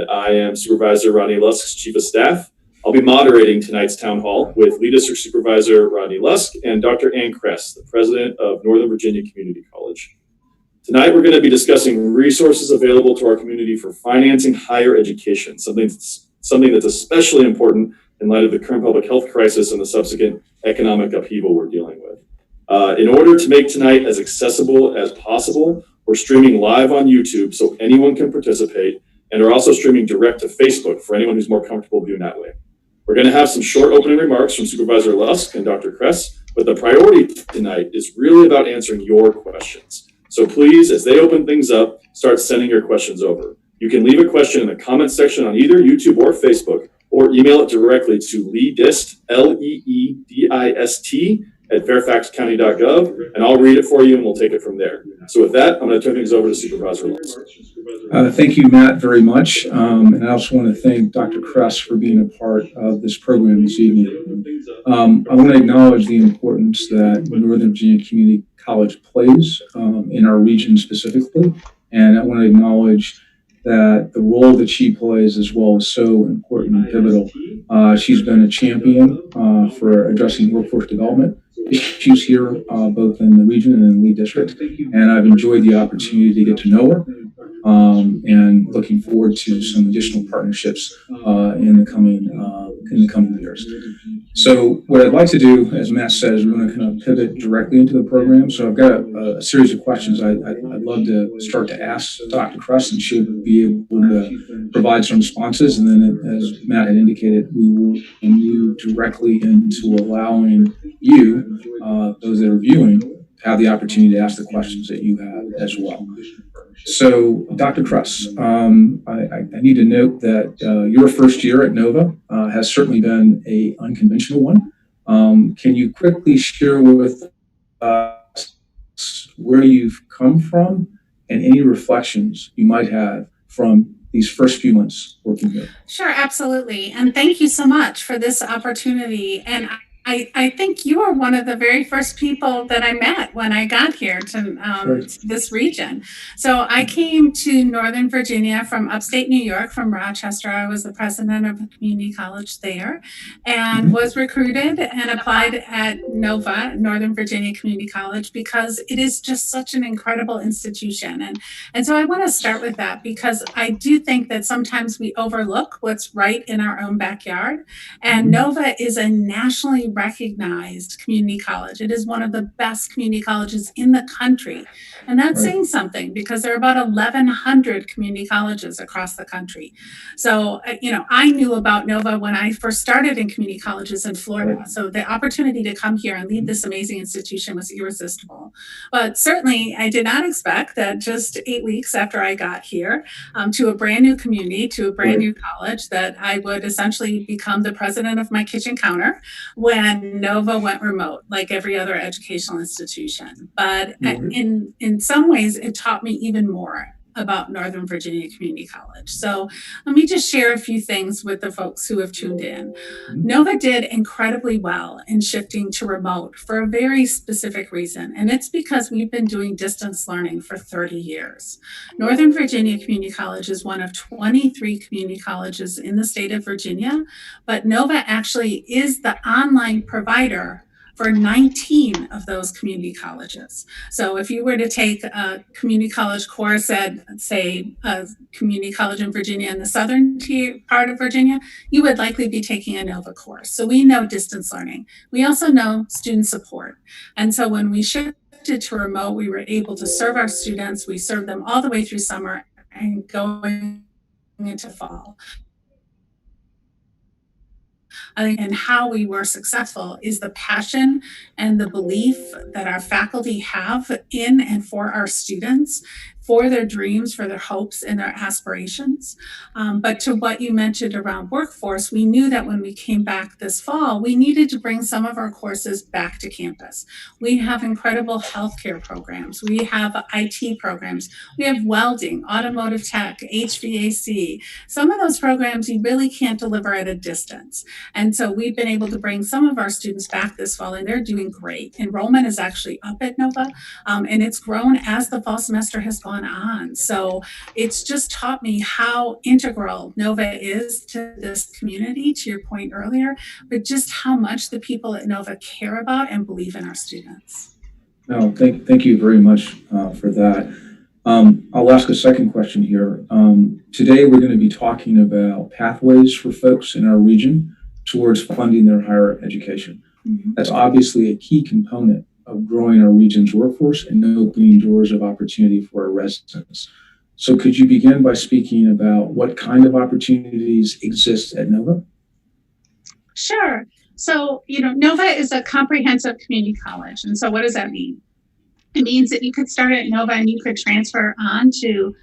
and I am Supervisor Rodney Lusk's Chief of Staff. I'll be moderating tonight's town hall with Lead District Supervisor Rodney Lusk and Dr. Ann Kress, the President of Northern Virginia Community College. Tonight, we're going to be discussing resources available to our community for financing higher education, something that's especially important in light of the current public health crisis and the subsequent economic upheaval we're dealing with. In order to make tonight as accessible as possible, we're streaming live on YouTube so anyone can participate, and are also streaming direct to Facebook for anyone who's more comfortable viewing that way. We're going to have some short opening remarks from Supervisor Lusk and Dr. Kress, but the priority tonight is really about answering your questions. So please, as they open things up, start sending your questions over. You can leave a question in the comments section on either YouTube or Facebook, or email it directly to leedist, LEEDIST, at fairfaxcounty.gov, and I'll read it for you and we'll take it from there. So with that, I'm going to turn things over to Supervisor Lusk. Thank you, Matt, very much. And I also want to thank Dr. Kress for being a part of this program this evening. I want to acknowledge the importance that Northern Virginia Community College plays in our region specifically. And I want to acknowledge that the role that she plays as well is so important and pivotal. She's been a champion for addressing workforce development issues here, both in the region and in the Lead District. And I've enjoyed the opportunity to get to know her and looking forward to some additional partnerships in the coming years. So what I'd like to do, as Matt said, is we're going to kind of pivot directly into the program. So I've got a series of questions I'd love to start to ask Dr. Kress, and she'll be able to provide some responses. And then, as Matt had indicated, we will move directly into allowing you, those that are viewing, to have the opportunity to ask the questions that you have as well. So, Dr. Kress, I need to note that your first year at NOVA has certainly been an unconventional one. Can you quickly share with us where you've come from and any reflections you might have from these first few months working here? Sure, absolutely. And thank you so much for this opportunity. And I think you were one of the very first people that I met when I got here to this region. So I came to Northern Virginia from upstate New York, from Rochester. I was the president of a community college there and was recruited and applied at NOVA, Northern Virginia Community College, because it is just such an incredible institution. And so I want to start with that because I do think that sometimes we overlook what's right in our own backyard. And NOVA is a nationally recognized community college. It is one of the best community colleges in the country. And that's saying something because there are about 1,100 community colleges across the country. So, I knew about NOVA when I first started in community colleges in Florida. So the opportunity to come here and lead this amazing institution was irresistible. But certainly I did not expect that just 8 weeks after I got here to a brand new community, to a brand new college, that I would essentially become the president of my kitchen counter when NOVA went remote, like every other educational institution. But in some ways, it taught me even more about Northern Virginia Community College. So let me just share a few things with the folks who have tuned in. NOVA did incredibly well in shifting to remote for a very specific reason, and it's because we've been doing distance learning for 30 years. Northern Virginia Community College is one of 23 community colleges in the state of Virginia, but NOVA actually is the online provider for 19 of those community colleges. So if you were to take a community college course at, say, a community college in Virginia in the southern part of Virginia, you would likely be taking a NOVA course. So we know distance learning. We also know student support. And so when we shifted to remote, we were able to serve our students. We served them all the way through summer and going into fall. And how we were successful is the passion and the belief that our faculty have in and for our students, for their dreams, for their hopes and their aspirations. But to what you mentioned around workforce, we knew that when we came back this fall, we needed to bring some of our courses back to campus. We have incredible healthcare programs. We have IT programs. We have welding, automotive tech, HVAC. Some of those programs you really can't deliver at a distance. And so we've been able to bring some of our students back this fall, and they're doing great. Enrollment is actually up at NOVA, and it's grown as the fall semester has gone gone on. So it's just taught me how integral Nova is to this community, to your point earlier, but just how much the people at Nova care about and believe in our students. No, thank you very much for that. I'll ask a second question here. Today, we're going to be talking about pathways for folks in our region towards funding their higher education. Mhm. That's obviously a key component of growing our region's workforce and opening doors of opportunity for our residents. So could you begin by speaking about what kind of opportunities exist at Nova? Sure. So, Nova is a comprehensive community college. And so, what does that mean? It means that you could start at Nova and you could transfer on to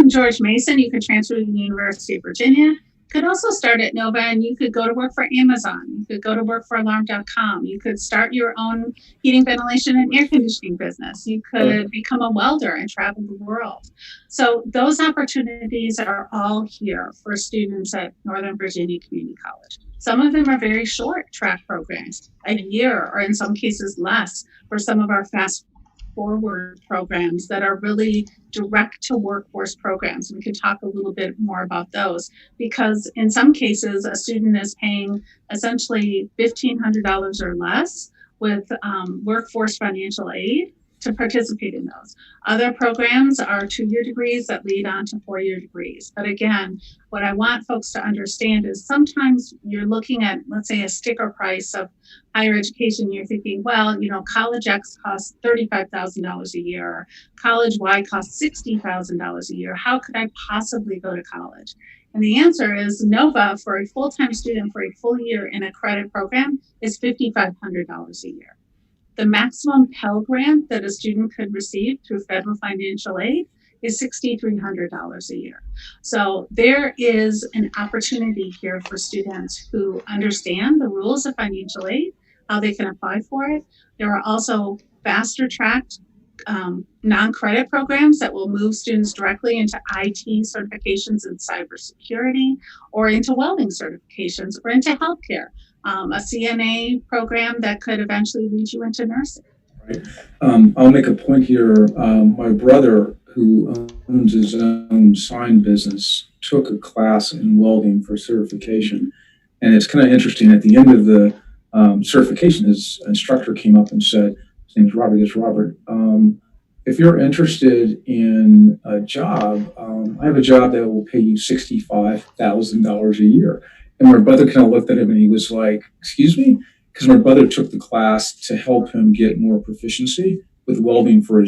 George Mason. You could transfer to the University of Virginia. You could also start at Nova and you could go to work for Amazon. You could go to work for Alarm.com. You could start your own heating, ventilation, and air conditioning business. You could become a welder and travel the world. So those opportunities are all here for students at Northern Virginia Community College. Some of them are very short track programs, a year, or in some cases less, for some of our fast forward programs that are really direct to workforce programs. We could talk a little bit more about those because in some cases, a student is paying essentially $1,500 or less with workforce financial aid to participate in those. Other programs are 2-year degrees that lead on to 4-year degrees. But again, what I want folks to understand is sometimes you're looking at, let's say, a sticker price of higher education. You're thinking, well, college X costs $35,000 a year, or college Y costs $60,000 a year. How could I possibly go to college? And the answer is Nova, for a full-time student for a full year in a credit program, is $5,500 a year. The maximum Pell Grant that a student could receive through federal financial aid is $6,300 a year. So there is an opportunity here for students who understand the rules of financial aid, how they can apply for it. There are also faster tracked non-credit programs that will move students directly into IT certifications in cybersecurity, or into welding certifications, or into healthcare. A CNA program that could eventually lead you into nursing. Right. I'll make a point here. My brother, who owns his own sign business, took a class in welding for certification. And it's kind of interesting. At the end of the certification, his instructor came up and said, his name's Robert, it's Robert. If you're interested in a job, I have a job that will pay you $65,000 a year. And my brother kind of looked at him and he was like, excuse me? Because my brother took the class to help him get more proficiency with welding for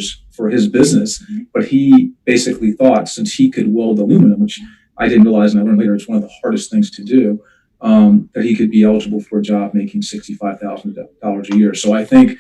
his business. But he basically thought, since he could weld aluminum, which I didn't realize, and I learned later it's one of the hardest things to do, that he could be eligible for a job making $65,000 a year. So I think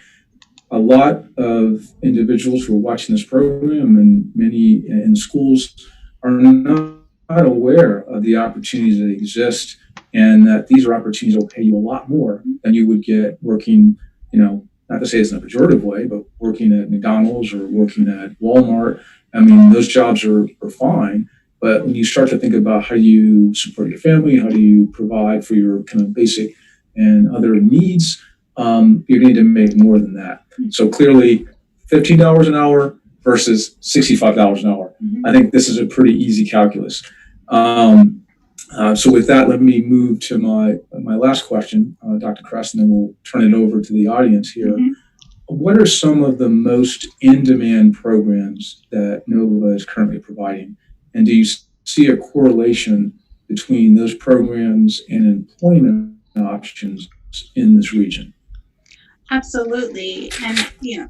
a lot of individuals who are watching this program and many in schools are not aware of the opportunities that exist, and that these are opportunities that will pay you a lot more than you would get working, not to say it's in a pejorative way, but working at McDonald's or working at Walmart. I mean, those jobs are fine, but when you start to think about how do you support your family, how do you provide for your kind of basic and other needs, you need to make more than that. So clearly, $15 an hour versus $65 an hour. I think this is a pretty easy calculus. So with that, let me move to my last question, Dr. Kress, and then we'll turn it over to the audience here. What are some of the most in-demand programs that NOVA is currently providing? And do you see a correlation between those programs and employment options in this region? Absolutely. And,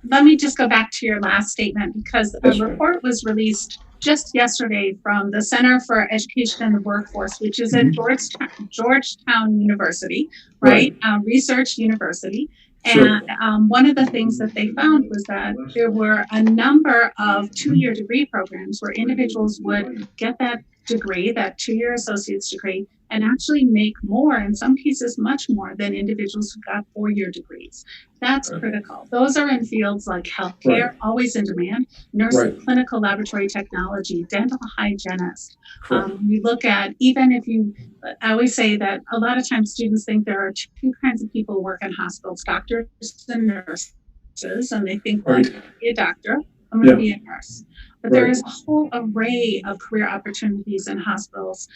let me just go back to your last statement, because a report was released just yesterday from the Center for Education and the Workforce, which is at Georgetown University, right? Research University. Sure. And one of the things that they found was that there were a number of 2-year degree programs where individuals would get that degree, that 2-year associate's degree, and actually make more, in some cases much more, than individuals who got 4-year degrees. That's critical. Those are in fields like healthcare, always in demand, nursing, clinical laboratory technology, dental hygienist. We look at, even if I always say that a lot of times students think there are 2 kinds of people who work in hospitals, doctors and nurses, and they think, well, I'm going to be a doctor, I'm going to be a nurse. But there is a whole array of career opportunities in hospitals,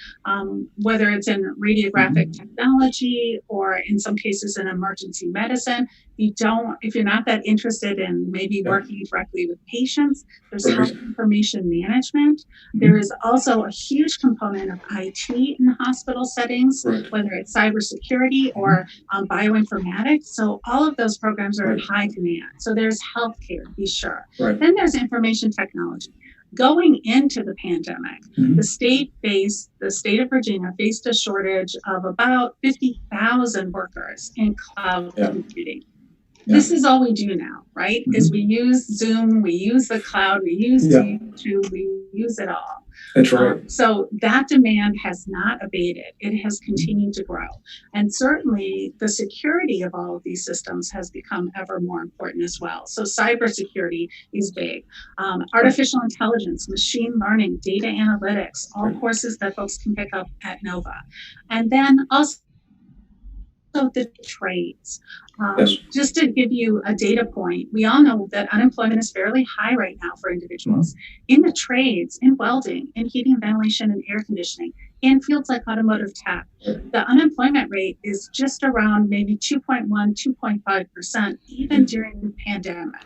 whether it's in radiographic technology or in some cases in emergency medicine. If you're not that interested in maybe working directly with patients, there's health information management. There is also a huge component of IT in hospital settings, whether it's cybersecurity or bioinformatics. So all of those programs are in high demand. So there's healthcare, be sure. Then there's information technology. Going into the pandemic, the state of Virginia faced a shortage of about 50,000 workers in cloud computing. This is all we do now, right? Is we use Zoom, we use the cloud, we use YouTube, we use it all. That's right. So that demand has not abated. It has continued to grow. And certainly the security of all of these systems has become ever more important as well. So cybersecurity is big. Artificial intelligence, machine learning, data analytics, all courses that folks can pick up at NOVA. And then also the trades. Just to give you a data point, we all know that unemployment is fairly high right now for individuals. In the trades, in welding, in heating, ventilation, and air conditioning, in fields like automotive tech, the unemployment rate is just around maybe 2.1, 2.5%, even during the pandemic.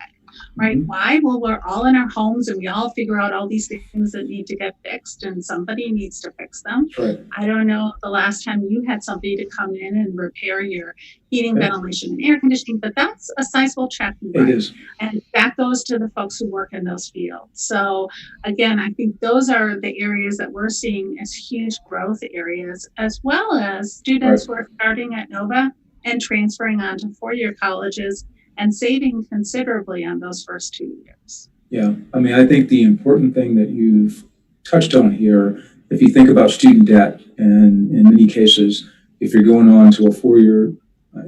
Right? Why? Well, we're all in our homes and we all figure out all these things that need to get fixed and somebody needs to fix them. I don't know the last time you had somebody to come in and repair your heating, ventilation, and air conditioning, but that's a sizable check. It is. And that goes to the folks who work in those fields. So again, I think those are the areas that we're seeing as huge growth areas, as well as students who are starting at NOVA and transferring on to four-year colleges and saving considerably on those first 2 years. Yeah, I mean, I think the important thing that you've touched on here, if you think about student debt, and in many cases, if you're going on to a four-year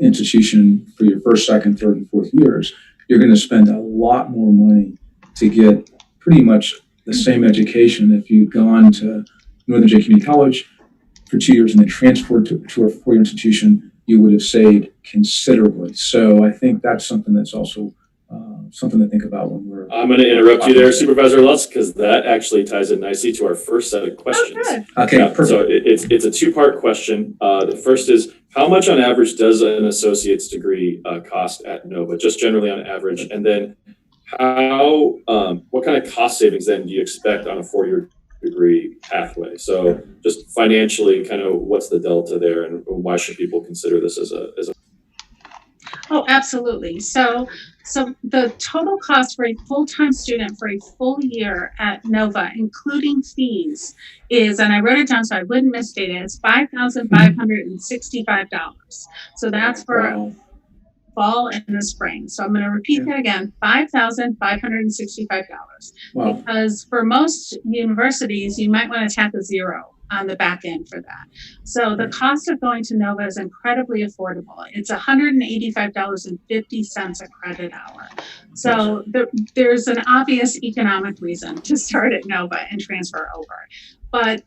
institution for your first, second, third, and fourth years, you're going to spend a lot more money to get pretty much the same education if you've gone to Northern Virginia Community College for 2 years and then transferred to a four-year institution. You would have saved considerably. So I think that's something that's also something to think about when we're... I'm going to interrupt you there, Supervisor Lutz, because that actually ties in nicely to our first set of questions. Okay, perfect. So it's a two-part question. The first is, how much on average does an associate's degree cost at NOVA, just generally on average? And then what kind of cost savings then do you expect on a four-year degree pathway? So just financially, kind of what's the delta there, and why should people consider this as a Oh, absolutely. So the total cost for a full-time student for a full year at NOVA, including fees, is, and I wrote it down so I wouldn't misstate it, it's $5,565. So that's for fall and the spring. So I'm going to repeat that again, $5,565. Because for most universities, you might want to tack a zero on the back end for that. So the cost of going to NOVA is incredibly affordable. It's $185.50 a credit hour. So there's an obvious economic reason to start at NOVA and transfer over. But,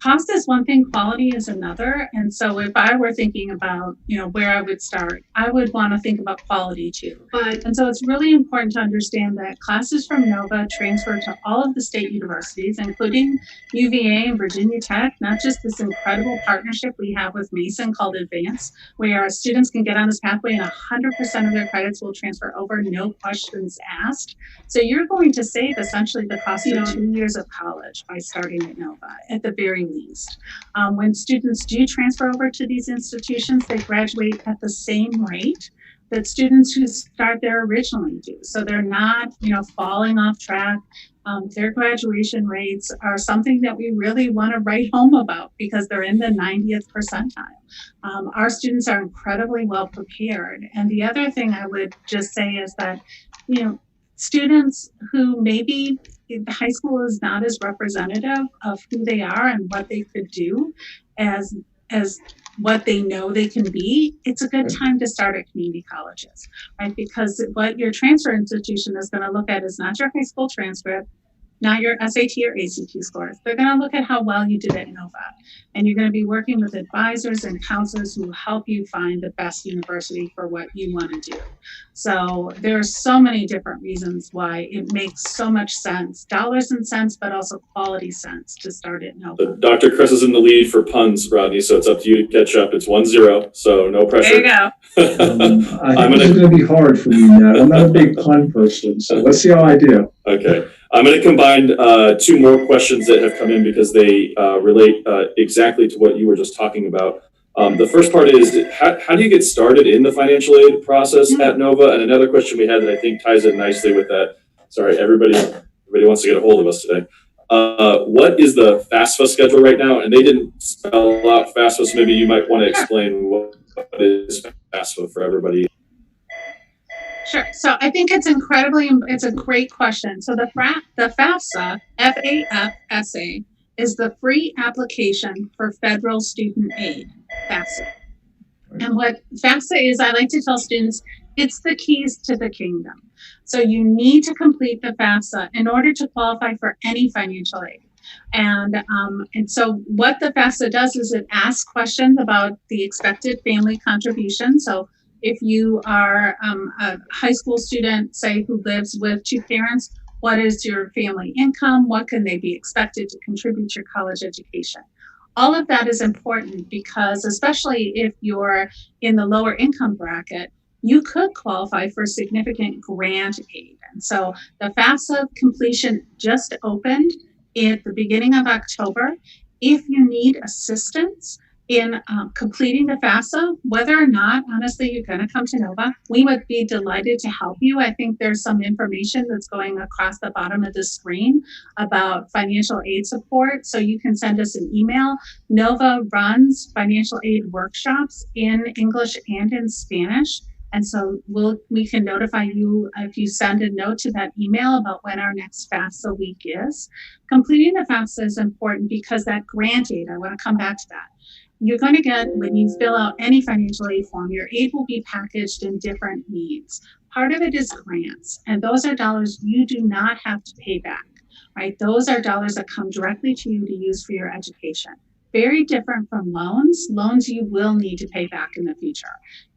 cost is one thing, quality is another. And so if I were thinking about, where I would start, I would want to think about quality too. And so it's really important to understand that classes from NOVA transfer to all of the state universities, including UVA and Virginia Tech, not just this incredible partnership we have with Mason called Advance, where our students can get on this pathway and 100% of their credits will transfer over, no questions asked. So you're going to save essentially the cost of 2 years of college by starting at NOVA at the very least. When students do transfer over to these institutions, they graduate at the same rate that students who start there originally do. So they're not, falling off track. Their graduation rates are something that we really want to write home about because they're in the 90th percentile. Our students are incredibly well prepared. And the other thing I would just say is that, students who maybe the high school is not as representative of who they are and what they could do as what they know they can be, it's a good time to start at community colleges, right? Because what your transfer institution is going to look at is not your high school transcript, not your SAT or ACT scores. They're going to look at how well you did at NOVA. And you're going to be working with advisors and counselors who will help you find the best university for what you want to do. So there are so many different reasons why it makes so much sense, dollars and cents, but also quality sense to start at NOVA. Dr. Kress is in the lead for puns, Rodney, so it's up to you to catch up. It's 1-0, so no pressure. There you go. I think this is going to be hard for me, Matt. I'm not a big pun person, so let's see how I do. Okay. I'm going to combine two more questions that have come in because they relate exactly to what you were just talking about. The first part is, how do you get started in the financial aid process at NOVA? And another question we had that I think ties in nicely with that. Sorry, everybody wants to get a hold of us today. What is the FAFSA schedule right now? And they didn't spell out FAFSA, so maybe you might want to explain what is FAFSA for everybody. Sure. So I think it's a great question. So the FAFSA, FAFSA, is the free application for federal student aid, FAFSA. And what FAFSA is, I like to tell students, it's the keys to the kingdom. So you need to complete the FAFSA in order to qualify for any financial aid. And so what the FAFSA does is it asks questions about the expected family contribution. So if you are a high school student, say, who lives with two parents, what is your family income? What can they be expected to contribute to your college education? All of that is important because, especially if you're in the lower income bracket, you could qualify for significant grant aid. And so the FAFSA completion just opened at the beginning of October. If you need assistance in completing the FAFSA, whether or not, honestly, you're going to come to NOVA, we would be delighted to help you. I think there's some information that's going across the bottom of the screen about financial aid support. So you can send us an email. NOVA runs financial aid workshops in English and in Spanish. And so we can notify you if you send a note to that email about when our next FAFSA week is. Completing the FAFSA is important because that grant aid, I want to come back to that. You're going to get, when you fill out any financial aid form, your aid will be packaged in different needs. Part of it is grants, and those are dollars you do not have to pay back, right? Those are dollars that come directly to you to use for your education. Very different from loans. Loans you will need to pay back in the future.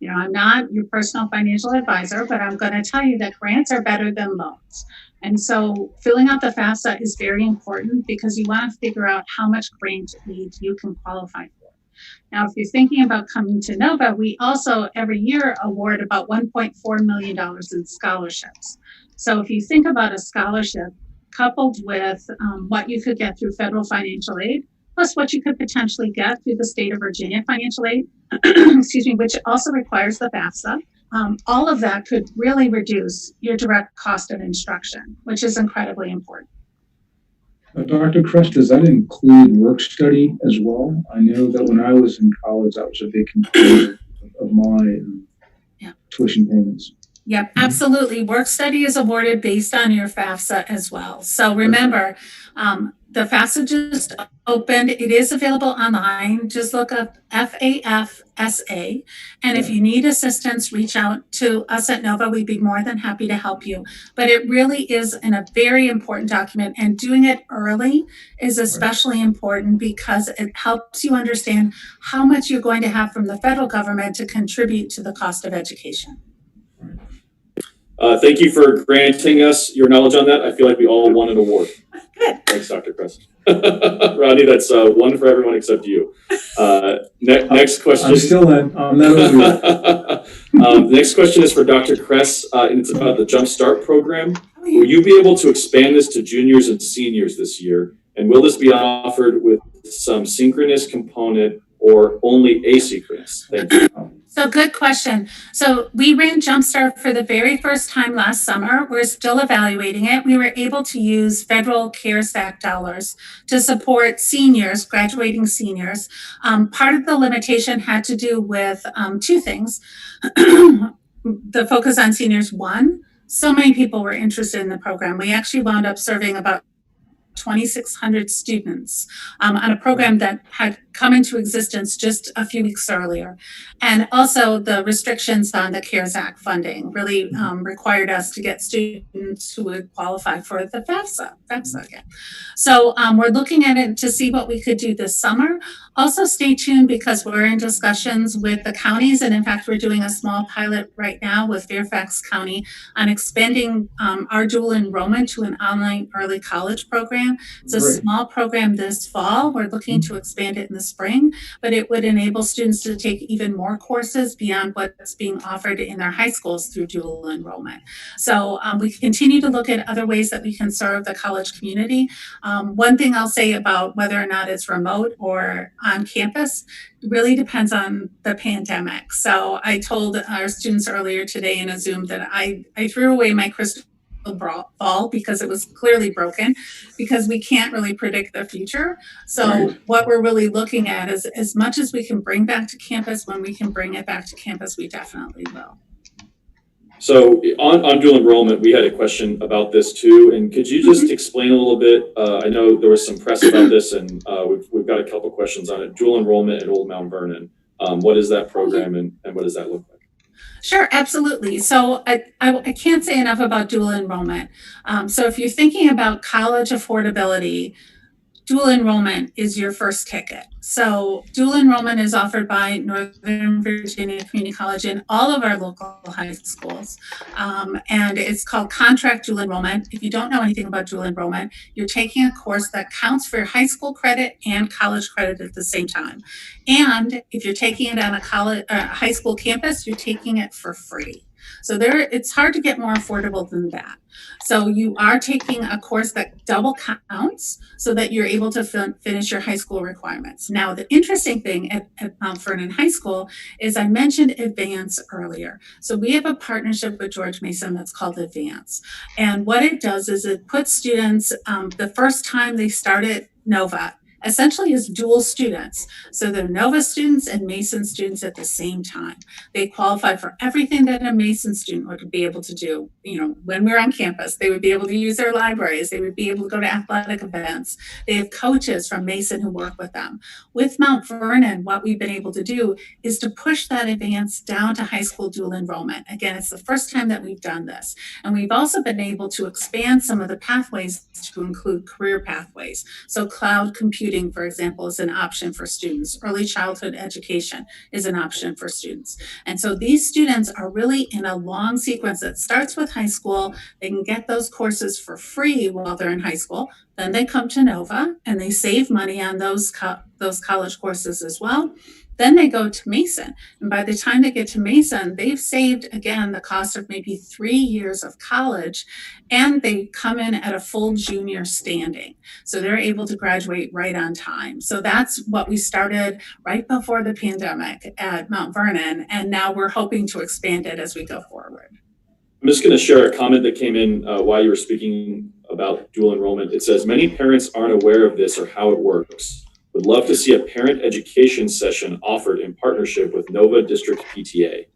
You know, I'm not your personal financial advisor, but I'm going to tell you that grants are better than loans. And so filling out the FAFSA is very important because you want to figure out how much grant aid you can qualify for. Now, if you're thinking about coming to NOVA, we also every year award about $1.4 million in scholarships. So if you think about a scholarship coupled with what you could get through federal financial aid, plus what you could potentially get through the state of Virginia financial aid, excuse me, which also requires the FAFSA, all of that could really reduce your direct cost of instruction, which is incredibly important. Dr. Kress, does that include work study as well? I know that when I was in college, that was a big component of my tuition payments. Yep, absolutely. Work study is awarded based on your FAFSA as well. So remember, the FAFSA just opened. It is available online. Just look up FAFSA. And if you need assistance, reach out to us at NOVA. We'd be more than happy to help you. But it really is a very important document. And doing it early is especially important because it helps you understand how much you're going to have from the federal government to contribute to the cost of education. Thank you for granting us your knowledge on that. I feel like we all won an award. Good. Thanks, Dr. Kress. Rodney, that's one for everyone except you. Next question. I'm still in. I'm not over the next question is for Dr. Kress, and it's about the Jump Start program. Will you be able to expand this to juniors and seniors this year? And will this be offered with some synchronous component or only asynchronous? Thank you. So good question. So we ran Jumpstart for the very first time last summer. We're still evaluating it. We were able to use federal CARES Act dollars to support seniors, graduating seniors. Part of the limitation had to do with two things. The focus on seniors, one, so many people were interested in the program. We actually wound up serving about 2,600 students on a program that had come into existence just a few weeks earlier. And also the restrictions on the CARES Act funding really required us to get students who would qualify for the FAFSA again. So we're looking at it to see what we could do this summer. Also stay tuned because we're in discussions with the counties, and in fact, we're doing a small pilot right now with Fairfax County on expanding our dual enrollment to an online early college program. It's a small program this fall. We're looking to expand it in the spring, but it would enable students to take even more courses beyond what's being offered in their high schools through dual enrollment. So we continue to look at other ways that we can serve the college community. One thing I'll say about whether or not it's remote or on campus really depends on the pandemic. So I told our students earlier today in a Zoom that I threw away my crystal ball because it was clearly broken, because we can't really predict the future. So what we're really looking at is, as much as we can bring back to campus, when we can bring it back to campus, we definitely will. So on dual enrollment, we had a question about this too. And could you just explain a little bit? I know there was some press about this, and we've got a couple questions on it. Dual enrollment at Old Mount Vernon. What is that program, and what does that look like? Sure, absolutely. So I can't say enough about dual enrollment. So if you're thinking about college affordability, dual enrollment is your first ticket. So dual enrollment is offered by Northern Virginia Community College in all of our local high schools. And it's called contract dual enrollment. If you don't know anything about dual enrollment, you're taking a course that counts for high school credit and college credit at the same time. And if you're taking it on a high school campus, you're taking it for free. So it's hard to get more affordable than that. So you are taking a course that double counts so that you're able to finish your high school requirements. Now, the interesting thing at Mount Vernon High School is I mentioned Advance earlier. So we have a partnership with George Mason that's called Advance. And what it does is it puts students, the first time they start at Nova, essentially as dual students. So they're Nova students and Mason students at the same time. They qualify for everything that a Mason student would be able to do. You know, when we're on campus, they would be able to use their libraries. They would be able to go to athletic events. They have coaches from Mason who work with them. With Mount Vernon, what we've been able to do is to push that advance down to high school dual enrollment. Again, it's the first time that we've done this. And we've also been able to expand some of the pathways to include career pathways. So cloud computing, for example, is an option for students. Early childhood education is an option for students. And so these students are really in a long sequence that starts with high school. They can get those courses for free while they're in high school. Then they come to Nova and they save money on those college courses as well. Then they go to Mason. And by the time they get to Mason, they've saved, again, the cost of maybe 3 years of college, and they come in at a full junior standing. So they're able to graduate right on time. So that's what we started right before the pandemic at Mount Vernon. And now we're hoping to expand it as we go forward. I'm just going to share a comment that came in while you were speaking about dual enrollment. It says, many parents aren't aware of this or how it works. Would love to see a parent education session offered in partnership with Nova District PTA.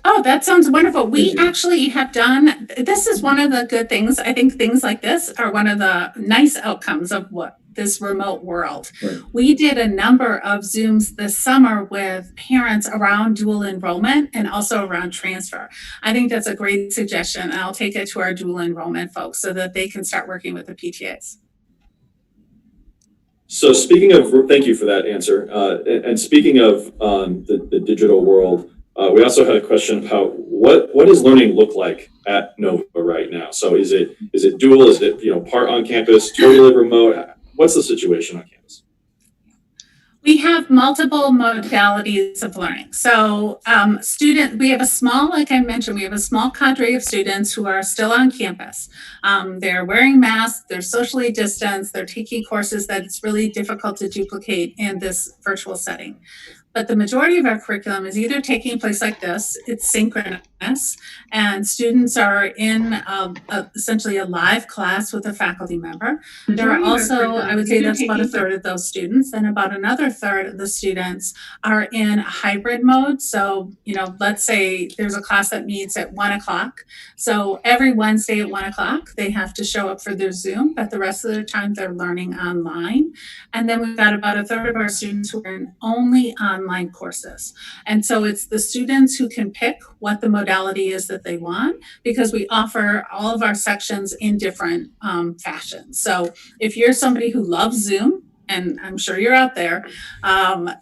Oh, that sounds wonderful. We actually have done, this is one of the good things. I think things like this are one of the nice outcomes of what this remote world. Right. We did a number of Zooms this summer with parents around dual enrollment and also around transfer. I think that's a great suggestion, and I'll take it to our dual enrollment folks so that they can start working with the PTAs. So speaking of, thank you for that answer. And speaking of the digital world, we also had a question about what does learning look like at Nova right now? So is it dual? Is it part on campus, totally remote? What's the situation on campus? We have multiple modalities of learning. So we have a small, like I mentioned, we have a small cadre of students who are still on campus. They're wearing masks, they're socially distanced, they're taking courses that it's really difficult to duplicate in this virtual setting. but the majority of our curriculum is either taking place like this, it's synchronous, and students are in essentially a live class with a faculty member. There are also, I would say that's about a third of those students, and about another third of the students are in hybrid mode. So, let's say there's a class that meets at 1 o'clock. So every Wednesday at 1 o'clock, they have to show up for their Zoom, but the rest of the time they're learning online. And then we've got about a third of our students who are in only online courses. And so it's the students who can pick what the modality is that they want, because we offer all of our sections in different fashions. So if you're somebody who loves Zoom, and I'm sure you're out there,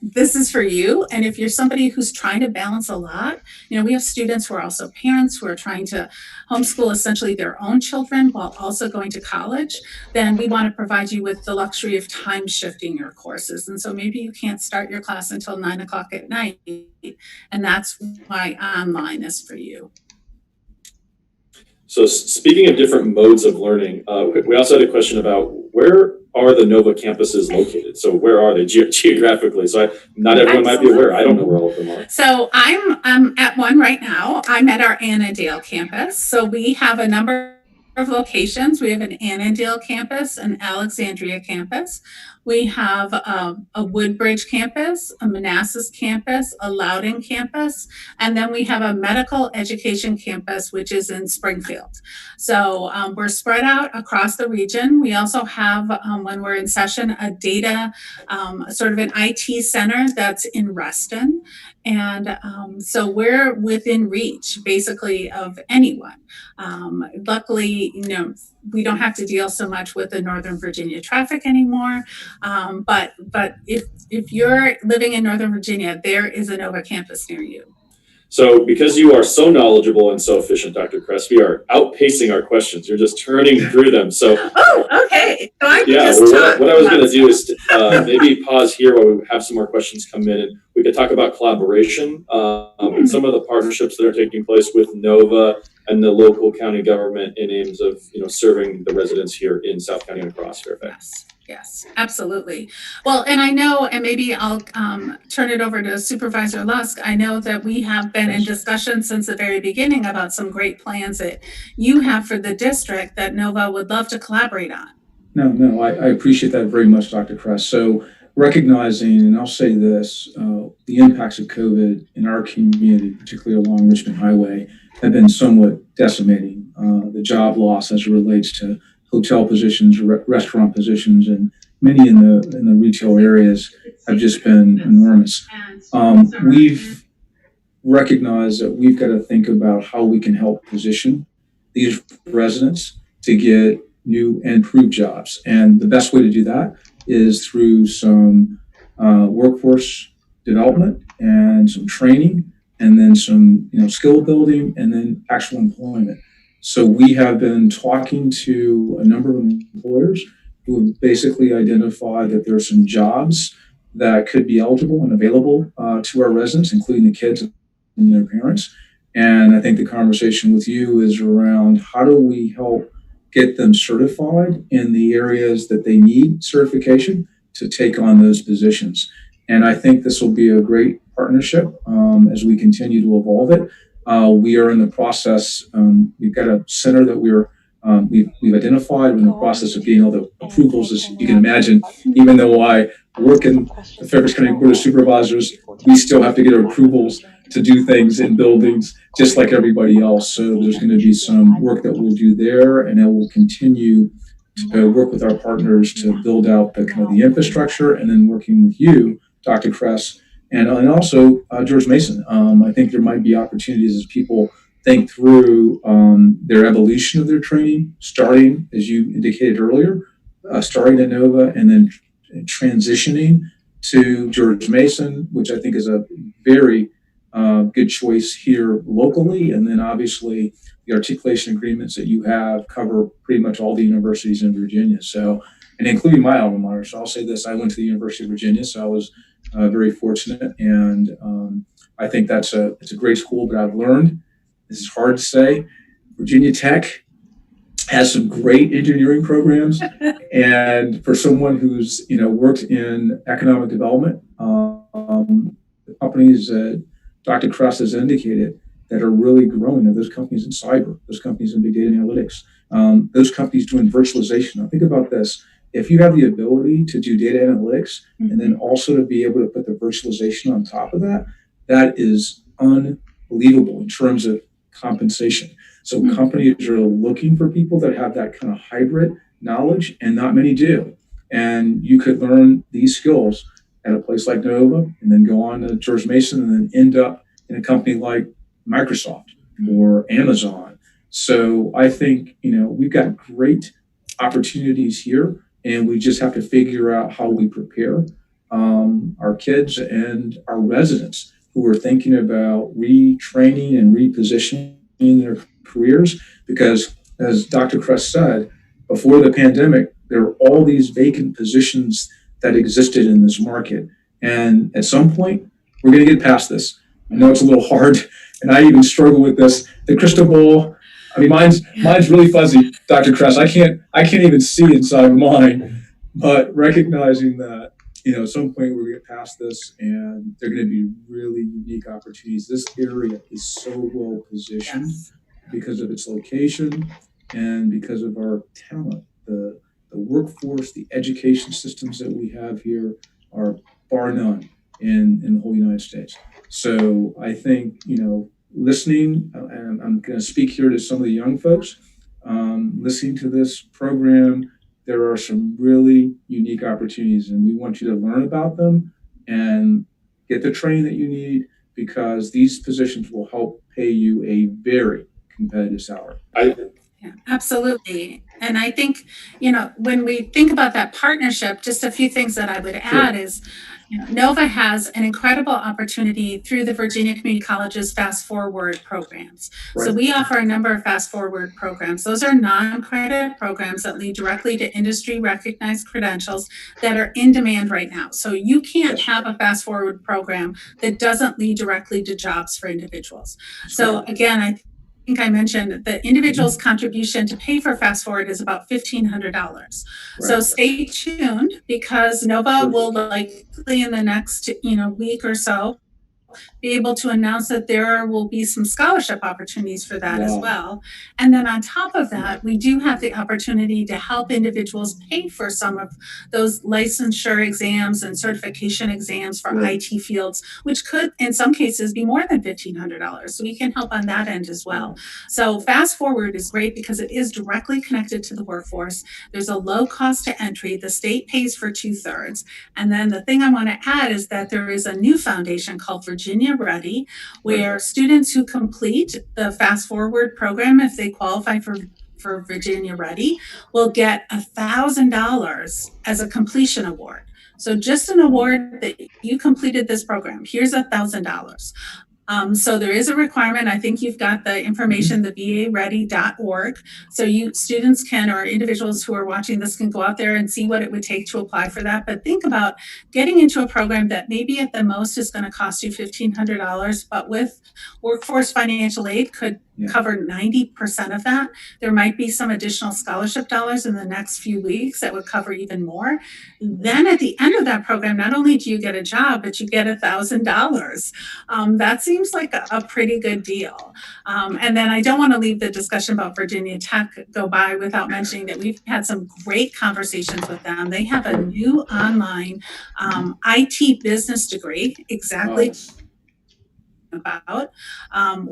this is for you. And if you're somebody who's trying to balance a lot, we have students who are also parents who are trying to homeschool essentially their own children while also going to college, then we want to provide you with the luxury of time shifting your courses. And so maybe you can't start your class until 9 o'clock at night, and that's why online is for you. So speaking of different modes of learning, we also had a question about where are the NOVA campuses located? So where are they geographically? So not everyone might be aware. I don't know where all of them are. So I'm at one right now. I'm at our Annandale campus. So we have a number of locations. We have an Annandale campus, an Alexandria campus. We have a Woodbridge campus, a Manassas campus, a Loudoun campus, and then we have a medical education campus, which is in Springfield. So we're spread out across the region. We also have, when we're in session, a data, sort of an IT center that's in Reston. And so we're within reach, basically, of anyone. Luckily, we don't have to deal so much with the Northern Virginia traffic anymore. But if you're living in Northern Virginia, there is a NOVA campus near you. So because you are so knowledgeable and so efficient, Dr. Kress, we are outpacing our questions. You're just turning through them. So okay. So I what I was going to do is maybe pause here while we have some more questions come in, and we could talk about collaboration and some of the partnerships that are taking place with NOVA and the local county government in aims of serving the residents here in South County and across Fairfax. Yes, absolutely. Well, and I know, and maybe I'll turn it over to Supervisor Lusk. I know that we have been in discussion since the very beginning about some great plans that you have for the district that NOVA would love to collaborate on. No, I appreciate that very much, Dr. Kress. So recognizing, and I'll say this, the impacts of COVID in our community, particularly along Richmond Highway, have been somewhat decimating. The job loss as it relates to hotel positions, restaurant positions, and many in the retail areas have just been enormous. We've recognized that we've got to think about how we can help position these residents to get new and improved jobs. And the best way to do that is through some workforce development and some training, and then some skill building, and then actual employment. So we have been talking to a number of employers who have basically identified that there are some jobs that could be eligible and available to our residents, including the kids and their parents. And I think the conversation with you is around how do we help get them certified in the areas that they need certification to take on those positions. And I think this will be a great partnership as we continue to evolve it. We are in the process. We've got a center that we've identified. We're in the process of getting all the approvals, as you can imagine. Even though I work in the Fairfax County Board of Supervisors, we still have to get our approvals to do things in buildings just like everybody else. So there's going to be some work that we'll do there, and then we'll continue to work with our partners to build out the kind of the infrastructure, and then working with you, Dr. Kress, and also George Mason. I think there might be opportunities as people think through their evolution of their training, starting, as you indicated earlier, starting at NOVA and then transitioning to George Mason, which I think is a very good choice here locally. And then obviously the articulation agreements that you have cover pretty much all the universities in Virginia. So, and including my alma mater. So I'll say this, I went to the University of Virginia, so I was very fortunate. And I think it's a great school, but I've learned, this is hard to say, Virginia Tech has some great engineering programs. And for someone who's, worked in economic development, companies that Dr. Kress has indicated that are really growing are those companies in cyber, those companies in big data analytics, those companies doing virtualization. Now, think about this. If you have the ability to do data analytics and then also to be able to put the virtualization on top of that, that is unbelievable in terms of compensation. So companies are looking for people that have that kind of hybrid knowledge, and not many do. And you could learn these skills at a place like Nova and then go on to George Mason and then end up in a company like Microsoft or Amazon. So I think, we've got great opportunities here, and we just have to figure out how we prepare our kids and our residents who are thinking about retraining and repositioning their careers. Because as Dr. Kress said, before the pandemic, there were all these vacant positions that existed in this market. And at some point, we're going to get past this. I know it's a little hard, and I even struggle with this. The crystal ball, I mean, mine's really fuzzy, Dr. Kress. I can't even see inside mine. But recognizing that, at some point we're going to get past this, and they're going to be really unique opportunities. This area is so well positioned because of its location and because of our talent. The workforce, the education systems that we have here are bar none in the whole United States. So I think, listening, and I'm going to speak here to some of the young folks, listening to this program, there are some really unique opportunities, and we want you to learn about them and get the training that you need, because these positions will help pay you a very competitive salary. Yeah, absolutely. And I think, when we think about that partnership, just a few things that I would add is, Nova has an incredible opportunity through the Virginia Community College's Fast Forward programs. Right. So we offer a number of Fast Forward programs. Those are non-credit programs that lead directly to industry recognized credentials that are in demand right now. So you can't have a Fast Forward program that doesn't lead directly to jobs for individuals. So again, I think I mentioned the individual's contribution to pay for Fast Forward is about $1,500. Right. So stay tuned, because Nova will likely in the next week or so be able to announce that there will be some scholarship opportunities for that as well. And then on top of that, we do have the opportunity to help individuals pay for some of those licensure exams and certification exams for IT fields, which could, in some cases, be more than $1,500. So we can help on that end as well. So Fast Forward is great because it is directly connected to the workforce. There's a low cost to entry. The state pays for 2/3. And then the thing I want to add is that there is a new foundation called Virginia Ready, where students who complete the Fast Forward program, if they qualify for Virginia Ready, will get $1,000 as a completion award. So just an award that you completed this program. Here's $1,000. So there is a requirement. I think you've got the information, the vaready.org. So students can, or individuals who are watching this can go out there and see what it would take to apply for that. But think about getting into a program that maybe at the most is going to cost you $1,500, but with workforce financial aid could cover 90% of that. There might be some additional scholarship dollars in the next few weeks that would cover even more. Then at the end of that program, not only do you get a job, but you get $1,000. That seems like a pretty good deal. And then I don't want to leave the discussion about Virginia Tech go by without mentioning that we've had some great conversations with them. They have a new online IT business degree, exactly about,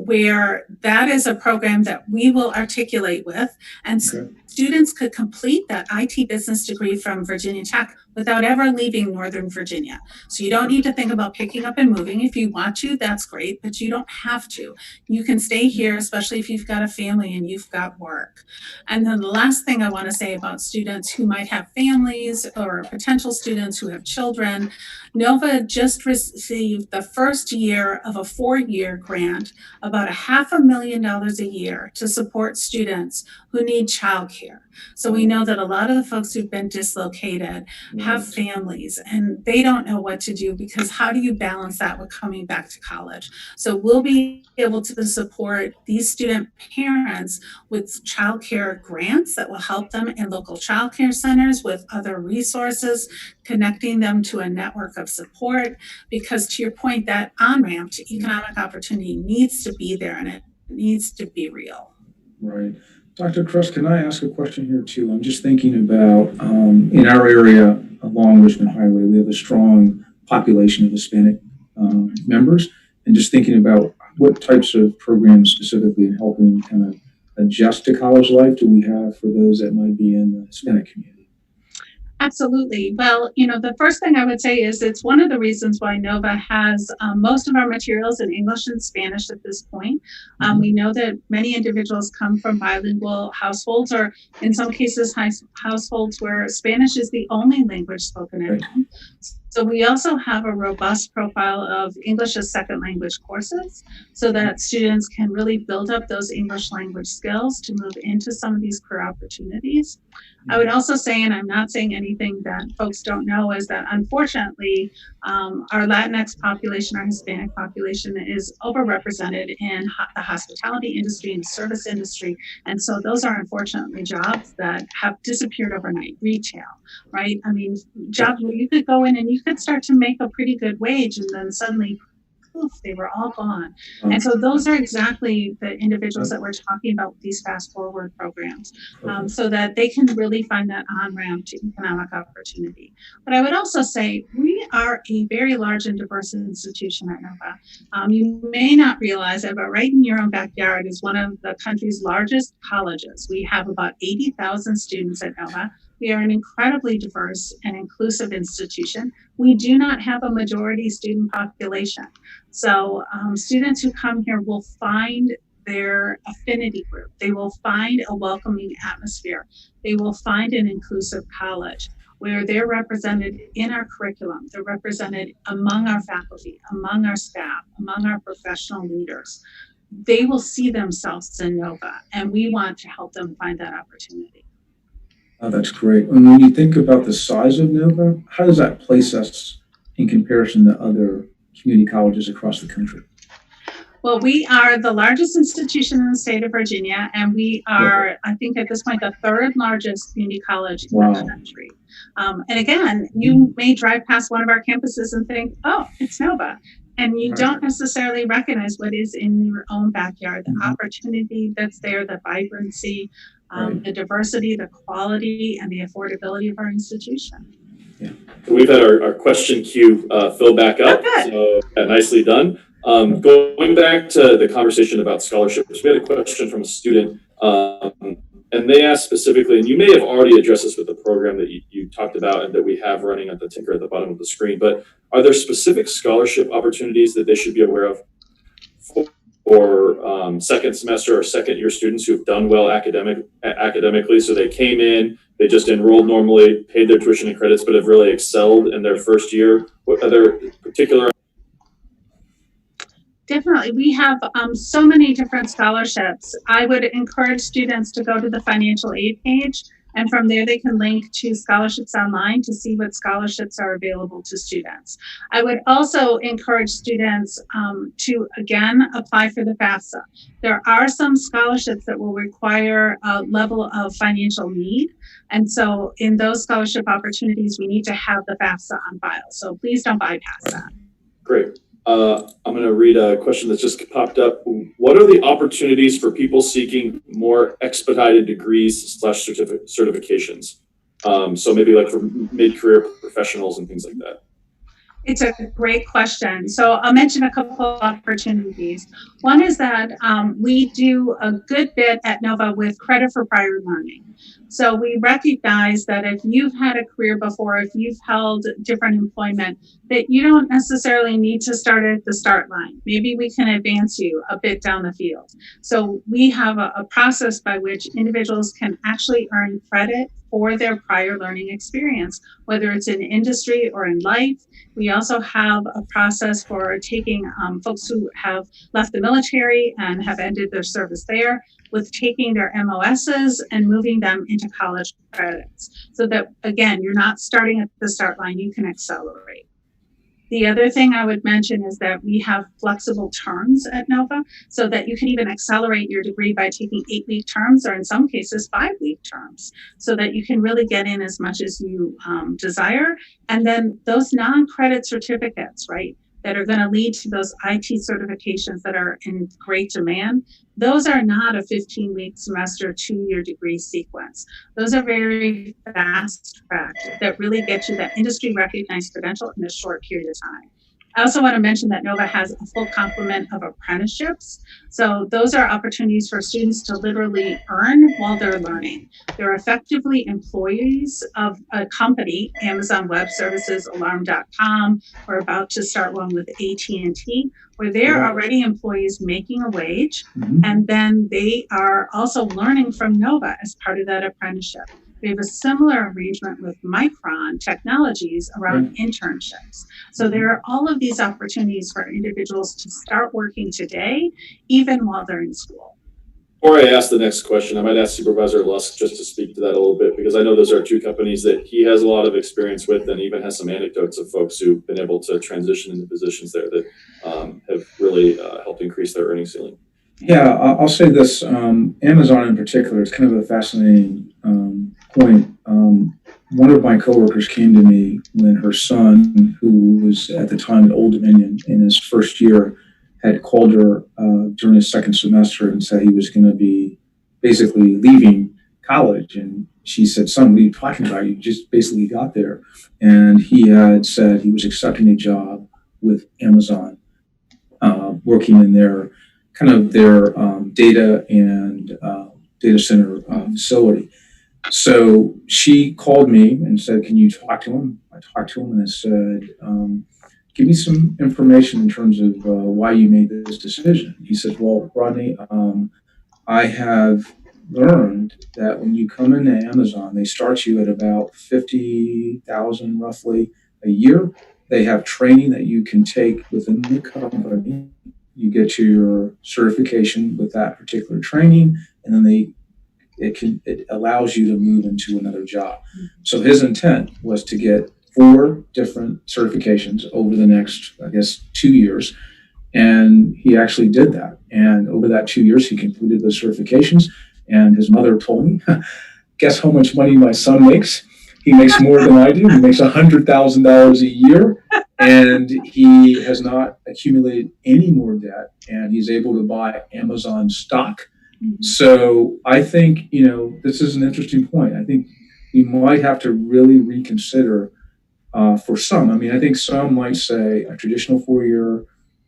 where that is a program that we will articulate with, and students could complete that IT business degree from Virginia Tech without ever leaving Northern Virginia. So you don't need to think about picking up and moving. If you want to, that's great, but you don't have to. You can stay here, especially if you've got a family and you've got work. And then the last thing I want to say about students who might have families or potential students who have children, Nova just received the first year of a 4-year grant, about $500,000 a year, to support students who need childcare. childcare. So we know that a lot of the folks who've been dislocated have families and they don't know what to do, because how do you balance that with coming back to college? So we'll be able to support these student parents with childcare grants that will help them in local childcare centers with other resources, connecting them to a network of support, because to your point, that on-ramp to economic opportunity needs to be there and it needs to be real. Right. Dr. Kress, can I ask a question here too? I'm just thinking about in our area along Richmond Highway, we have a strong population of Hispanic members, and just thinking about what types of programs specifically in helping kind of adjust to college life do we have for those that might be in the Hispanic community? Absolutely. Well, the first thing I would say is it's one of the reasons why NOVA has most of our materials in English and Spanish at this point. We know that many individuals come from bilingual households, or in some cases, households where Spanish is the only language spoken at home. So we also have a robust profile of English as second language courses so that students can really build up those English language skills to move into some of these career opportunities. I would also say, and I'm not saying anything that folks don't know, is that unfortunately, our Latinx population, our Hispanic population is overrepresented in the hospitality industry and service industry. And so those are unfortunately jobs that have disappeared overnight. Retail, right? I mean, jobs where you could go in and you could start to make a pretty good wage, and then suddenly poof, they were all gone. And so those are exactly the individuals that we're talking about with these fast forward programs, so that they can really find that on-ramp to economic opportunity. But I would also say we are a very large and diverse institution at NOVA. You may not realize it, but right in your own backyard is one of the country's largest colleges. We have about 80,000 students at NOVA. We are an incredibly diverse and inclusive institution. We do not have a majority student population. So students who come here will find their affinity group. They will find a welcoming atmosphere. They will find an inclusive college where they're represented in our curriculum. They're represented among our faculty, among our staff, among our professional leaders. They will see themselves in NOVA, and we want to help them find that opportunity. Oh, that's great. And when you think about the size of NOVA, how does that place us in comparison to other community colleges across the country? Well, we are the largest institution in the state of Virginia, and we are, I think at this point, the third largest community college in the country. And again, you may drive past one of our campuses and think, oh, it's NOVA. And you don't necessarily recognize what is in your own backyard, the opportunity that's there, the vibrancy, the diversity, the quality, and the affordability of our institution. Yeah. We've had our question queue fill back up, so nicely done. Going back to the conversation about scholarships, we had a question from a student, and they asked specifically, and you may have already addressed this with the program that you talked about and that we have running at the ticker at the bottom of the screen, but are there specific scholarship opportunities that they should be aware of for second semester or second year students who've done well academically? So they came in, they just enrolled normally, paid their tuition and credits, but have really excelled in their first year. What other particular? Definitely. We have so many different scholarships. I would encourage students to go to the financial aid page, and from there they can link to scholarships online to see what scholarships are available to students. I would also encourage students to, again, apply for the FAFSA. There are some scholarships that will require a level of financial need. And so in those scholarship opportunities, we need to have the FAFSA on file. So please don't bypass that. Great. I'm going to read a question that's just popped up. What are the opportunities for people seeking more expedited degrees / certifications? So maybe like for mid-career professionals and things like that. It's a great question. So I'll mention a couple of opportunities. One is that we do a good bit at NOVA with credit for prior learning. So we recognize that if you've had a career before, if you've held different employment, that you don't necessarily need to start at the start line. Maybe we can advance you a bit down the field. So we have a process by which individuals can actually earn credit for their prior learning experience, whether it's in industry or in life. We also have a process for taking folks who have left the military and have ended their service there, with taking their MOSs and moving them into college credits, so that, again, you're not starting at the start line, you can accelerate. The other thing I would mention is that we have flexible terms at NOVA, so that you can even accelerate your degree by taking 8-week terms, or in some cases 5-week terms, so that you can really get in as much as you desire. And then those non-credit certificates, right, that are going to lead to those IT certifications that are in great demand, those are not a 15-week semester, 2-year degree sequence. Those are very fast tracked that really get you that industry recognized credential in a short period of time. I also want to mention that NOVA has a full complement of apprenticeships. So those are opportunities for students to literally earn while they're learning. They're effectively employees of a company, Amazon Web Services, Alarm.com. We're about to start one with AT&T, where they're already employees making a wage, and then they are also learning from NOVA as part of that apprenticeship. We have a similar arrangement with Micron Technologies around internships. So there are all of these opportunities for individuals to start working today, even while they're in school. Before I ask the next question, I might ask Supervisor Lusk just to speak to that a little bit, because I know those are two companies that he has a lot of experience with, and even has some anecdotes of folks who've been able to transition into positions there that have really helped increase their earning ceiling. Yeah, I'll say this, Amazon in particular is kind of a fascinating point. One of my coworkers came to me when her son, who was at the time at Old Dominion in his first year, had called her during his second semester and said he was going to be basically leaving college. And she said, "Son, what are you talking about? You just basically got there." And he had said he was accepting a job with Amazon, working in their data and data center facility. So she called me and said, "Can you talk to him?" I talked to him and I said, "Give me some information in terms of why you made this decision." He said, "Well, Rodney, I have learned that when you come into Amazon, they start you at about 50,000 roughly a year. They have training that you can take within the company. You get your certification with that particular training, and then it allows you to move into another job." So his intent was to get 4 different certifications over the next, I guess, 2 years. And he actually did that. And over that 2 years, he completed those certifications. And his mother told me, "Guess how much money my son makes? He makes more than I do. He makes $100,000 a year. And he has not accumulated any more debt. And he's able to buy Amazon stock." So I think, this is an interesting point. I think we might have to really reconsider for some. I mean, I think some might say a traditional 4-year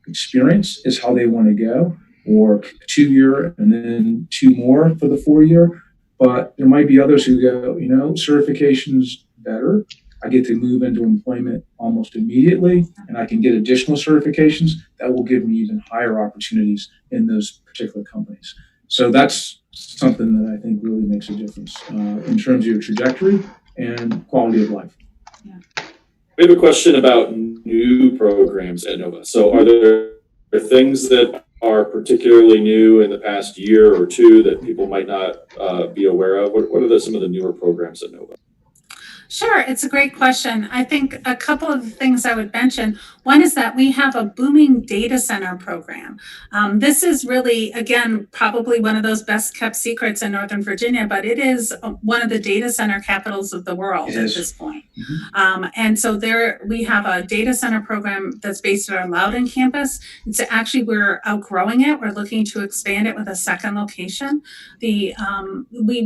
experience is how they want to go, or 2-year and then 2 more for the 4-year. But there might be others who go, certification's better. I get to move into employment almost immediately, and I can get additional certifications that will give me even higher opportunities in those particular companies. So that's something that I think really makes a difference in terms of your trajectory and quality of life. Yeah. We have a question about new programs at NOVA. So are there things that are particularly new in the past year or two that people might not be aware of? What are some of the newer programs at NOVA? Sure, it's a great question. I think a couple of the things I would mention. One is that we have a booming data center program. This is really, again, probably one of those best kept secrets in Northern Virginia, but it is one of the data center capitals of the world at this point. And so there we have a data center program that's based at our Loudoun campus. It's actually, we're outgrowing it. We're looking to expand it with a second location. We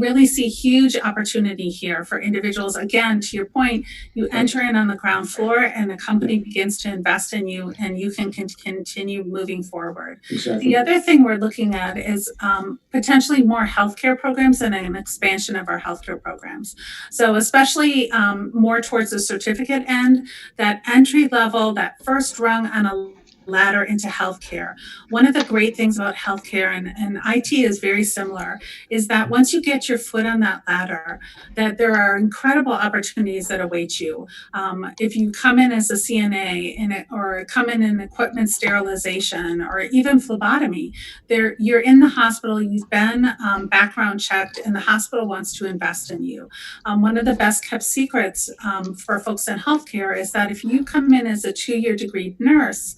really see huge opportunity here for individuals. Again, to your point, you enter in on the ground floor and the company begins to invest in you and you can continue moving forward. Exactly. The other thing we're looking at is potentially more healthcare programs and an expansion of our healthcare programs. So especially more towards the certificate end, that entry level, that first rung on a ladder into healthcare. One of the great things about healthcare, and IT is very similar, is that once you get your foot on that ladder, that there are incredible opportunities that await you. If you come in as a CNA or come in equipment sterilization or even phlebotomy, you're in the hospital, you've been background checked, and the hospital wants to invest in you. One of the best kept secrets for folks in healthcare is that if you come in as a 2-year degree nurse,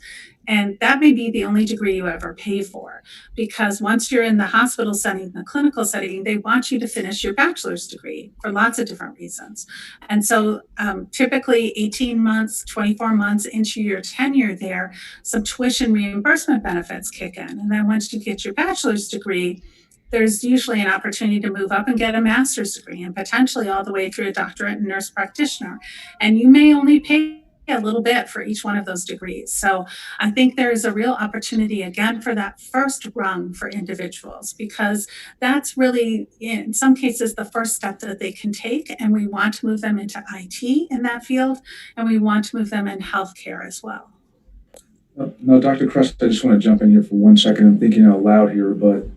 and that may be the only degree you ever pay for, because once you're in the hospital setting, the clinical setting, they want you to finish your bachelor's degree for lots of different reasons. And so typically 18 months, 24 months into your tenure there, some tuition reimbursement benefits kick in. And then once you get your bachelor's degree, there's usually an opportunity to move up and get a master's degree and potentially all the way through a doctorate and nurse practitioner. And you may only pay a little bit for each one of those degrees. So I think there is a real opportunity again for that first rung for individuals, because that's really in some cases the first step that they can take. And we want to move them into IT in that field, and we want to move them in healthcare as well. Now, Dr. Crest, I just want to jump in here for 1 second. I'm thinking out loud here, but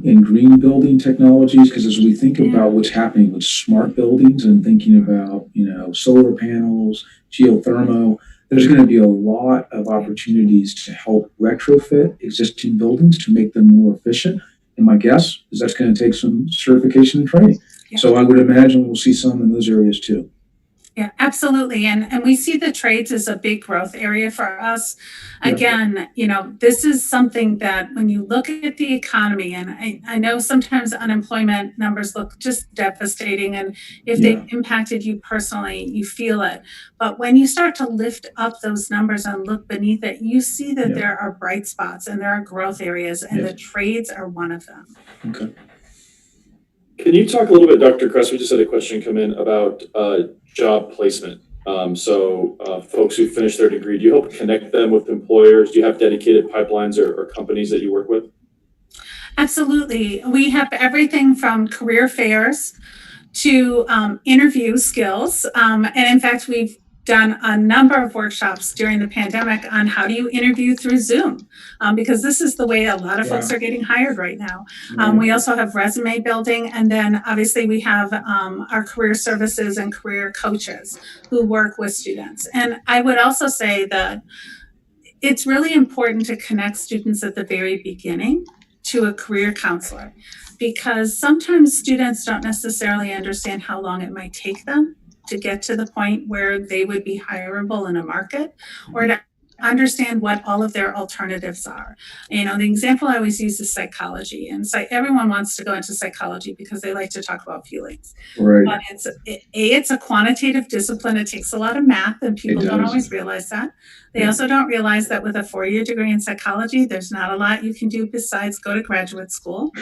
in green building technologies, because as we think about what's happening with smart buildings and thinking about, solar panels, geothermal, there's going to be a lot of opportunities to help retrofit existing buildings to make them more efficient. And my guess is that's going to take some certification and training. Yeah. So I would imagine we'll see some in those areas too. Yeah, absolutely. And we see the trades as a big growth area for us. Again, this is something that when you look at the economy, and I know sometimes unemployment numbers look just devastating, and if they've impacted you personally, you feel it. But when you start to lift up those numbers and look beneath it, you see that there are bright spots and there are growth areas, and the trades are one of them. Okay. Can you talk a little bit, Dr. Kress, we just had a question come in about job placement. So folks who finish their degree, do you help connect them with employers? Do you have dedicated pipelines or companies that you work with? Absolutely. We have everything from career fairs to interview skills. And in fact, we've done a number of workshops during the pandemic on how do you interview through Zoom, because this is the way a lot of folks are getting hired right now. We also have resume building, and then obviously we have our career services and career coaches who work with students. And I would also say that it's really important to connect students at the very beginning to a career counselor, because sometimes students don't necessarily understand how long it might take them to get to the point where they would be hireable in a market, or to understand what all of their alternatives are. The example I always use is psychology, and everyone wants to go into psychology because they like to talk about feelings. Right. But it's a quantitative discipline. It takes a lot of math, and people don't always realize that. They also don't realize that with a 4-year degree in psychology, there's not a lot you can do besides go to graduate school.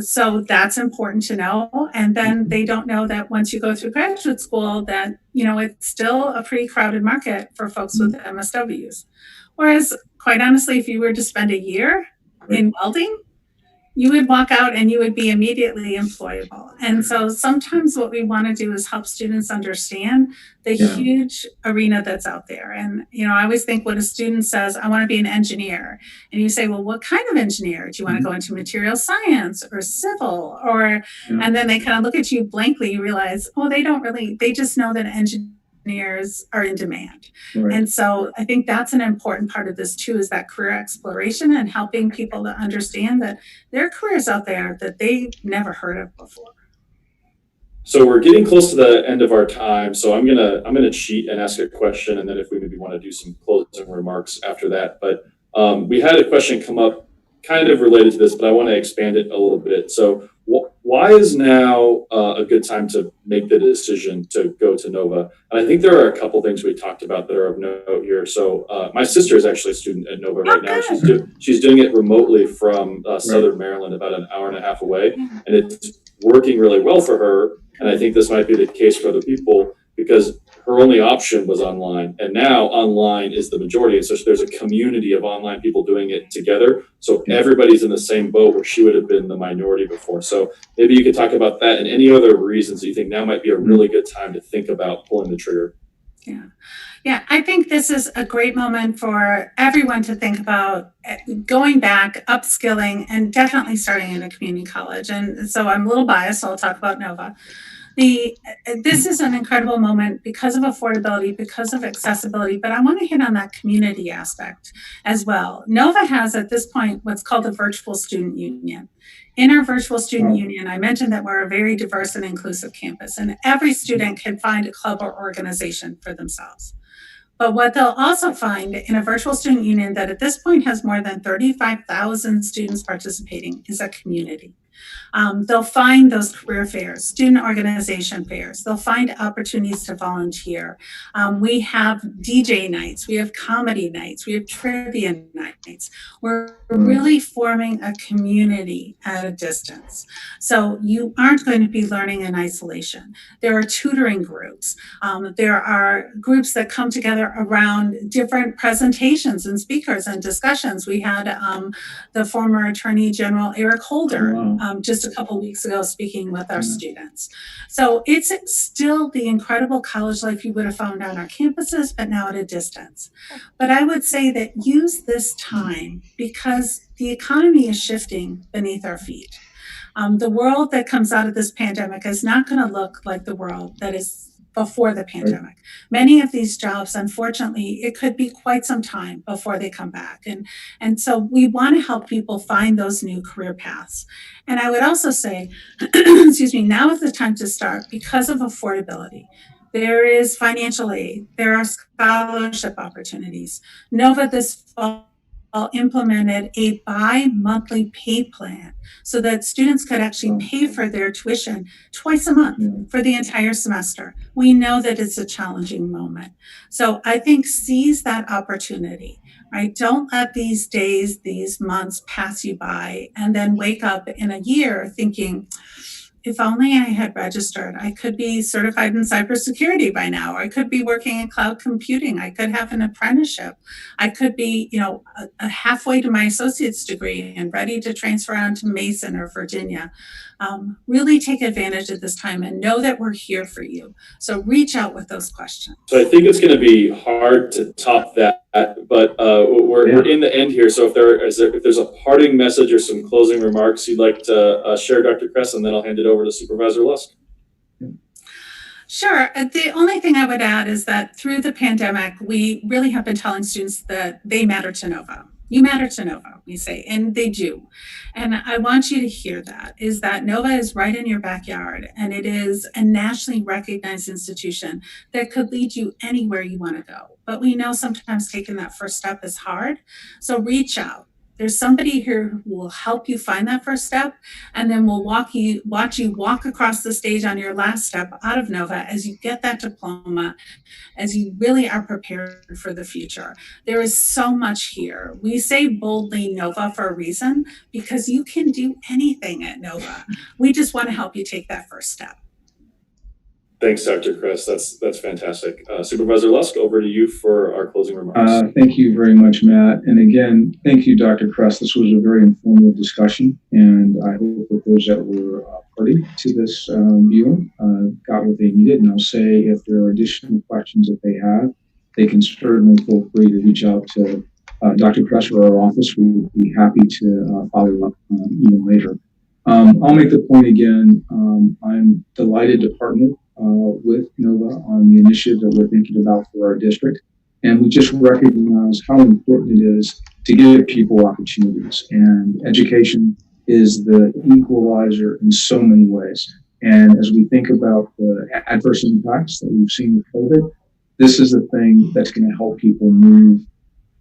So that's important to know. And then they don't know that once you go through graduate school that, it's still a pretty crowded market for folks with MSWs. Whereas quite honestly, if you were to spend a year in welding, you would walk out and you would be immediately employable. And so sometimes what we want to do is help students understand the huge arena that's out there. And, I always think when a student says, I want to be an engineer, and you say, well, what kind of engineer? Do you want to go into material science or civil? And then they kind of look at you blankly, you realize, they just know that engineers are in demand. Right. And so I think that's an important part of this too, is that career exploration and helping people to understand that there are careers out there that they've never heard of before. So we're getting close to the end of our time. So I'm gonna cheat and ask a question, and then if we maybe want to do some closing remarks after that. But we had a question come up kind of related to this, but I want to expand it a little bit. So why is now a good time to make the decision to go to Nova? And I think there are a couple things we talked about that are of note here. So my sister is actually a student at Nova right now. She's doing it remotely from Southern Maryland, about an hour and a half away, and it's working really well for her. And I think this might be the case for other people, because her only option was online, and now online is the majority. And so there's a community of online people doing it together. So everybody's in the same boat where she would have been the minority before. So maybe you could talk about that and any other reasons you think now might be a really good time to think about pulling the trigger. Yeah. Yeah, I think this is a great moment for everyone to think about going back, upskilling, and definitely starting in a community college. And so I'm a little biased, so I'll talk about Nova. This is an incredible moment because of affordability, because of accessibility, but I want to hit on that community aspect as well. Nova has at this point what's called a virtual student union. In our virtual student union, I mentioned that we're a very diverse and inclusive campus, and every student can find a club or organization for themselves. But what they'll also find in a virtual student union that at this point has more than 35,000 students participating is a community. They'll find those career fairs, student organization fairs. They'll find opportunities to volunteer. We have DJ nights. We have comedy nights. We have trivia nights. We're really forming a community at a distance. So you aren't going to be learning in isolation. There are tutoring groups. There are groups that come together around different presentations and speakers and discussions. We had the former Attorney General Eric Holder just a couple weeks ago speaking with our students. So it's still the incredible college life you would have found on our campuses, but now at a distance. But I would say that use this time because the economy is shifting beneath our feet. The world that comes out of this pandemic is not going to look like the world that is before the pandemic. Many of these jobs, unfortunately, it could be quite some time before they come back. And so we want to help people find those new career paths. And I would also say, excuse me, now is the time to start because of affordability. There is financial aid. There are scholarship opportunities. Nova this fall implemented a bi-monthly pay plan so that students could actually pay for their tuition twice a month for the entire semester. We know that it's a challenging moment. So I think seize that opportunity, right? Don't let these days, these months pass you by and then wake up in a year thinking, if only I had registered, I could be certified in cybersecurity by now. I could be working in cloud computing. I could have an apprenticeship. I could be, halfway to my associate's degree and ready to transfer on to Mason or Virginia. Really take advantage of this time and know that we're here for you. So reach out with those questions. So I think it's going to be hard to top that, but we're in the end here. So if there's a parting message or some closing remarks you'd like to share, Dr. Kress, and then I'll hand it over to Supervisor Lusk. Sure. The only thing I would add is that through the pandemic, we really have been telling students that they matter to Nova. You matter to Nova, we say, and they do. And I want you to hear that, is that Nova is right in your backyard, and it is a nationally recognized institution that could lead you anywhere you want to go. But we know sometimes taking that first step is hard, so reach out. There's somebody here who will help you find that first step, and then we'll watch you walk across the stage on your last step out of Nova as you get that diploma, as you really are prepared for the future. There is so much here. We say boldly Nova for a reason, because you can do anything at Nova. We just want to help you take that first step. Thanks, Dr. Kress. That's fantastic. Supervisor Lusk, over to you for our closing remarks. Thank you very much, Matt. And again, thank you, Dr. Kress. This was a very informative discussion, and I hope that those that were party to this viewing got what they needed. And I'll say if there are additional questions that they have, they can certainly feel free to reach out to Dr. Kress or our office. We would be happy to follow up even later. I'll make the point again. I'm delighted to partner with Nova on the initiative that we're thinking about for our district. And we just recognize how important it is to give people opportunities. And education is the equalizer in so many ways. And as we think about the adverse impacts that we've seen with COVID, this is the thing that's going to help people move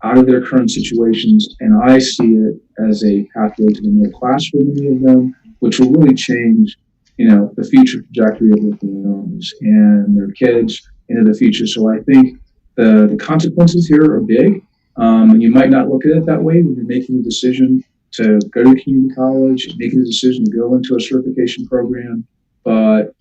out of their current situations. And I see it as a pathway to the middle class for many of them, which will really change the future trajectory of their families and their kids into the future. So I think the consequences here are big. And you might not look at it that way when you're making a decision to go to community college, making a decision to go into a certification program. But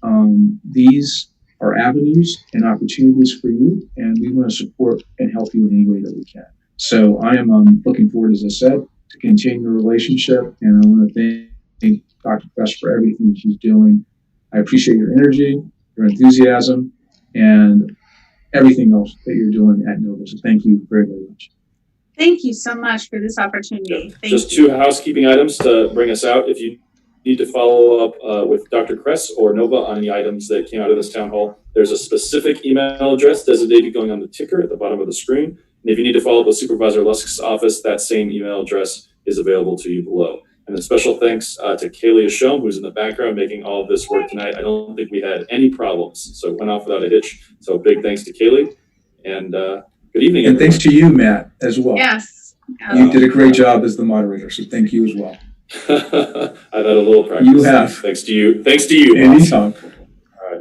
these are avenues and opportunities for you, and we want to support and help you in any way that we can. So I am looking forward, as I said, to continue the relationship, and I want to thank Dr. Kress for everything she's doing. I appreciate your energy, your enthusiasm, and everything else that you're doing at Nova. So thank you very, very much. Thank you so much for this opportunity. Yeah. Just two housekeeping items to bring us out. If you need to follow up with Dr. Kress or Nova on any items that came out of this town hall, there's a specific email address designated going on the ticker at the bottom of the screen. And if you need to follow up with Supervisor Lusk's office, that same email address is available to you below. And a special thanks to Kaylee Ashom, who's in the background making all of this work tonight. I don't think we had any problems, so it went off without a hitch. So big thanks to Kaylee, and good evening, And everyone. thanks to you, Matt, as well. Yes. You did a great job as the moderator, so thank you as well. I've had a little practice. You have. Thanks to you. Thanks to you. Anytime.